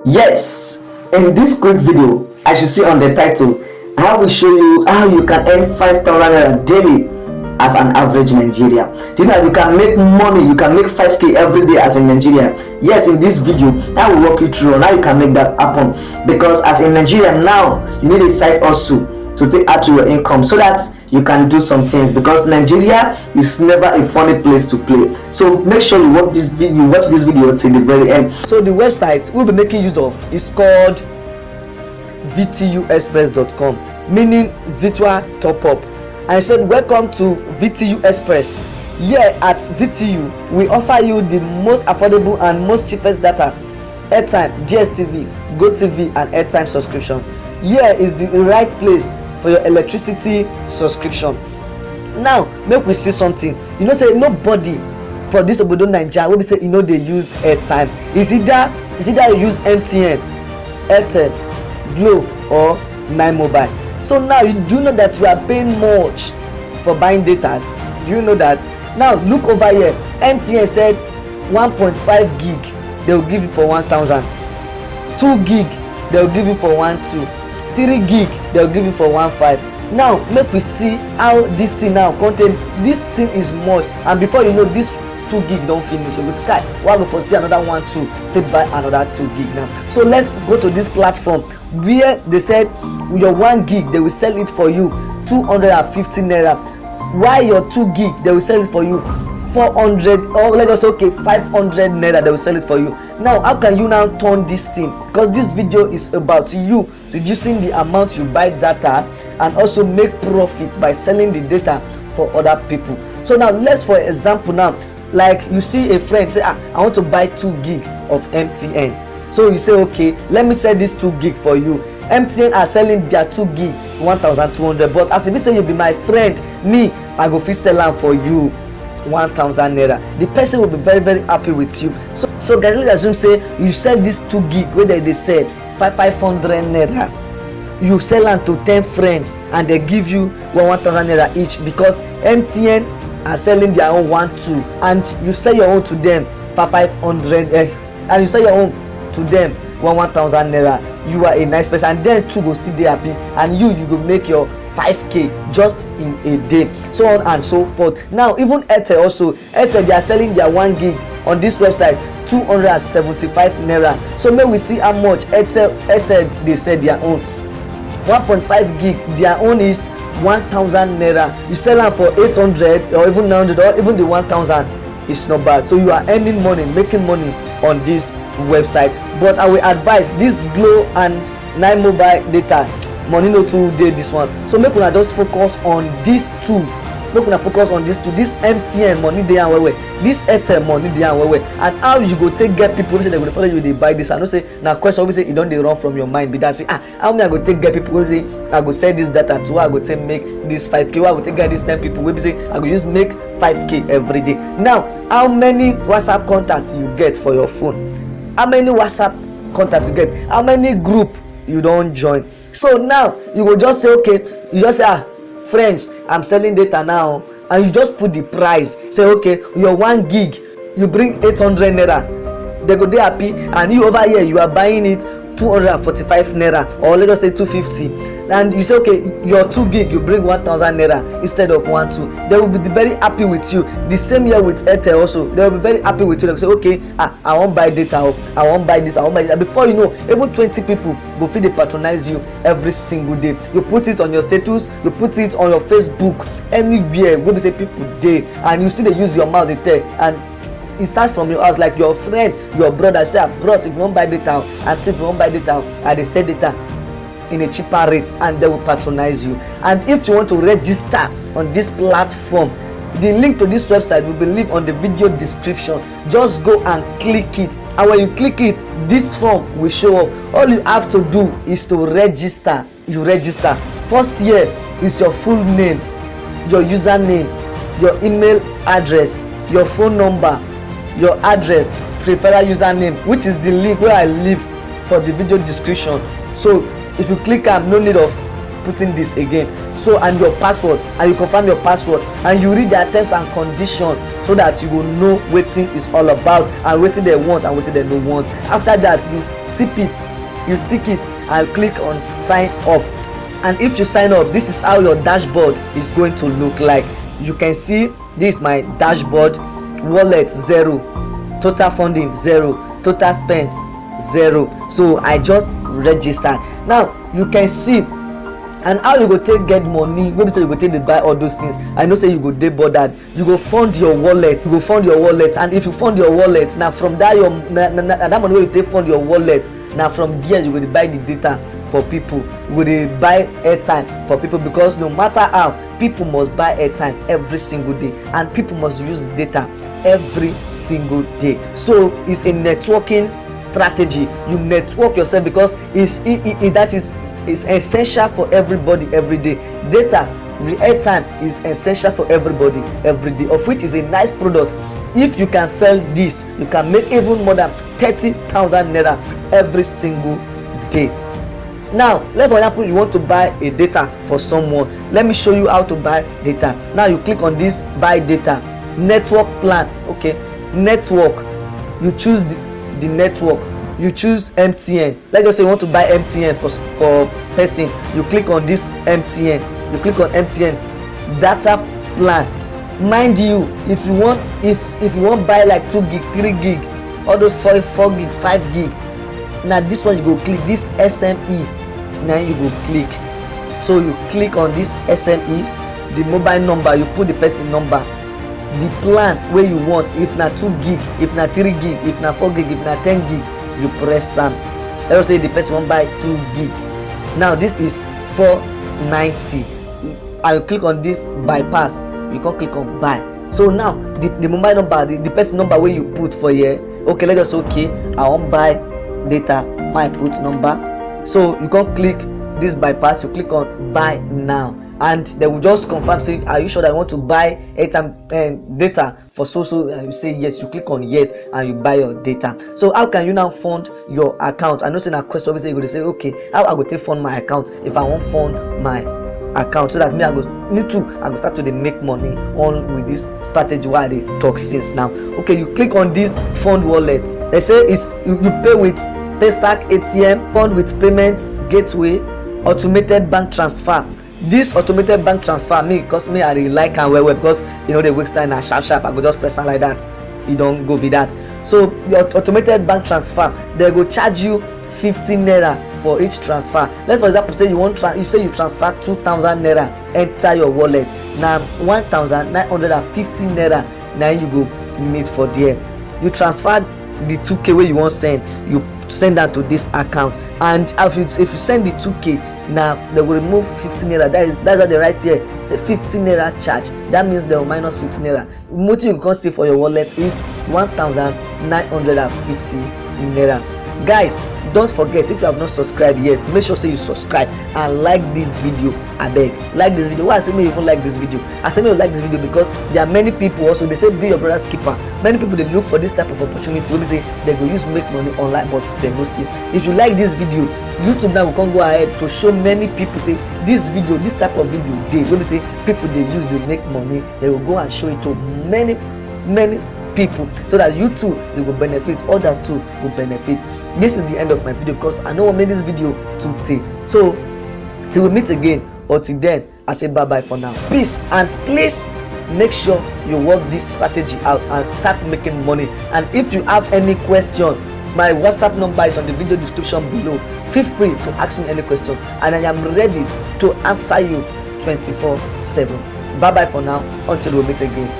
Yes, in this quick video, as you see on the title, I will show you how you can earn 5,000 naira daily as an average Nigeria. Do you know you can make money? You can make 5k every day as in Nigeria. Yes, in this video, I will walk you through on how you can make that happen. Because as in Nigeria now, you need a side hustle to take add to your income so that you can do some things, because Nigeria is never a funny place to play. So make sure you watch this video till the very end. So the website we'll be making use of is called vtuexpress.com, meaning virtual top up. And I said, welcome to VTU Express. Here at VTU, we offer you the most affordable and most cheapest data, airtime, DSTV, GoTV, and airtime subscription. Here is the right place for your electricity subscription. Now make we see something. You know, say nobody for this obodo Naija wey be say they use airtime. Is either you use MTN, Airtel, Glo, or Mobile. So now you do know that you are paying much for buying data. Do you know that? Now look over here. MTN said 1.5 gig they will give you for 1,000. 2 gig they will give you for 1,200. 3 gig they will give you for 1,500. Now make we see how this thing now contain. This thing is much, and before you know, this 2 gig don't finish. You will sky why go for see another 1,200 take buy another 2 gig now. So let's go to this platform where they said with your 1 gig they will sell it for you 250 naira, while your 2 gig they will sell it for you 400, or let us say 500 naira they will sell it for you. Now how can you now turn this thing? Because this video is about you reducing the amount you buy data and also make profit by selling the data for other people. So now let's, for example, now like you see a friend say, I want to buy 2 gig of MTN. So you say, okay, let me sell this 2 gig for you. MTN are selling their 2 gig 1,200, but as if you say you be my friend, me I go fit sell am for you 1,000 naira. The person will be very, very happy with you. So guys, let's assume say you sell this 2 gig where they sell 500 naira. You sell them to 10 friends and they give you 1,000 naira each, because MTN are selling their own 1,200 and you sell your own to them for 500 and you sell your own to them 1,000 naira. You are a nice person, and then two go still dey happy, and you go make your 5k just in a day, so on and so forth. Now even Airtel also, Airtel they are selling their 1 gig on this website 275 naira. So may we see how much Airtel they said their own 1.5 gig their own is 1,000 naira. You sell them for 800 or even 900 or even the 1,000. It's not bad. So you are earning money, making money on this website. But I will advise this Glo and Mobile data money no too dey this one. So make una just focus on these two. Make una focus on these two. This MTN money dey and well, this Airtel money dey and well, and how you go take get people say they go follow you, they buy this. I know say na question we say you don't dey run from your mind. Be that say how me I go take get people wey say I go sell this data to, I go take make this 5k, I go take get this 10 people wey be say I go use make 5k every day. Now how many WhatsApp contacts you get for your phone? How many WhatsApp contacts you get? How many group you don't join? So now you will just say, okay, you just say friends, I'm selling data now, and you just put the price. Say, okay, your 1 gig you bring 800 naira, they go dey happy, and you over here you are buying it 245 naira, or let's just say 250, and you say, okay, your 2 gig you bring 1,000 naira instead of 1,200. They will be very happy with you. The same here with Airtel also, they will be very happy with you. They will say, okay, I won't buy data, I won't buy this, I won't buy that. Before you know, even 20 people go fit dey patronize you every single day. You put it on your status, you put it on your Facebook, anywhere wey be say people dey, and you see they use your mouth dey tell, and it starts from your house. Like your friend, your brother say, bros, if you won't buy data, and if you won't buy data, and they sell data in a cheaper rate, and they will patronize you. And if you want to register on this platform, the link to this website will be linked on the video description. Just go and click it, and when you click it, this form will show up. All you have to do is to register. You register. First here is your full name, your username, your email address, your phone number, your address, preferred username, which is the link where I leave for the video description. So if you click am, no need of putting this again. So, and your password, and you confirm your password, and you read their terms and conditions, so that you will know wetin is all about and wetin they want and wetin they no want. After that, you tick it and click on sign up. And if you sign up, this is how your dashboard is going to look like. You can see this is my dashboard. Wallet 0, total funding 0, total spent 0. So I just registered. Now you can see, and how you go take get money wey be say you go take dey buy all those things. I know say you go dey bothered. You go fund your wallet, and if you fund your wallet, now from that your that money wey you take fund your wallet, now from there you go dey buy the data for people. You go dey buy airtime for people, because no matter how, people must buy airtime every single day, and people must use data every single day. So it's a networking strategy. You network yourself, because that is essential for everybody every day. Data, airtime is essential for everybody every day, of which is a nice product. If you can sell this, you can make even more than 30,000 naira every single day. Now, let's for example, you want to buy a data for someone. Let me show you how to buy data. Now you click on this buy data, network plan. Okay, network, you choose the network. You choose MTN. Let's just say you want to buy MTN for person. You click on this MTN. You click on MTN data plan. Mind you, if you want buy like 2 gig, 3 gig, all those 4 gig, 5 gig, now this one you go click this SME. Now you go click. So you click on this SME, the mobile number, you put the person number, the plan where you want. If na 2 gig, if na 3 gig, if na 4 gig, if na 10 gig, you press some. Let us say the person won't buy 2 gig. Now this is 490. I will click on this bypass. You can click on buy. So now the mobile number, the person number where you put for here. Okay, let's just say okay, I want buy data. My put number. So you can click this bypass. You click on buy now, and they will just confirm, say, are you sure that you want to buy airtime and data for so, and you say yes. You click on yes, and you buy your data. So how can you now fund your account? I know saying a question, obviously you're going to say, okay, how I go take fund my account if I want fund my account, so that me I go start to make money on with this strategy while they talk since now. Okay, you click on this fund wallet. They say it's you pay with Paystack, ATM, fund with payments gateway, automated bank transfer. This automated bank transfer, because me I really like and well, because you know they waste time and sharp. I go just press on like that. You don't go be that. So the automated bank transfer, they go charge you 15 naira for each transfer. Let's for example say you say you transfer 2,000 naira enter your wallet. Now 1,950 naira now you go need for there. You transfer the 2k where you want send, you send that to this account, and if you send the 2k, now they will remove 15 naira. That's what they write here. Say 15 naira charge. That means they will minus 15 naira. What you can see for your wallet is 1,950 naira. Guys, don't forget, if you have not subscribed yet, make sure say you subscribe and like this video. I beg, like this video. Why I say me even like this video? I say me like this video because there are many people also, they say be your brother's keeper. Many people they look for this type of opportunity. When they say they go use make money online, but they no see. If you like this video, YouTube now will come go ahead to show many people say this video, this type of video they when they say people they use they make money, they will go and show it to many people, so that you too you will benefit, others too will benefit. This is the end of my video because I know I made this video today. So till we meet again, or till then, I say bye bye for now. Peace, and please make sure you work this strategy out and start making money. And if you have any question, my WhatsApp number is on the video description below. Feel free to ask me any question and I am ready to answer you 24/7. Bye bye for now, until we meet again.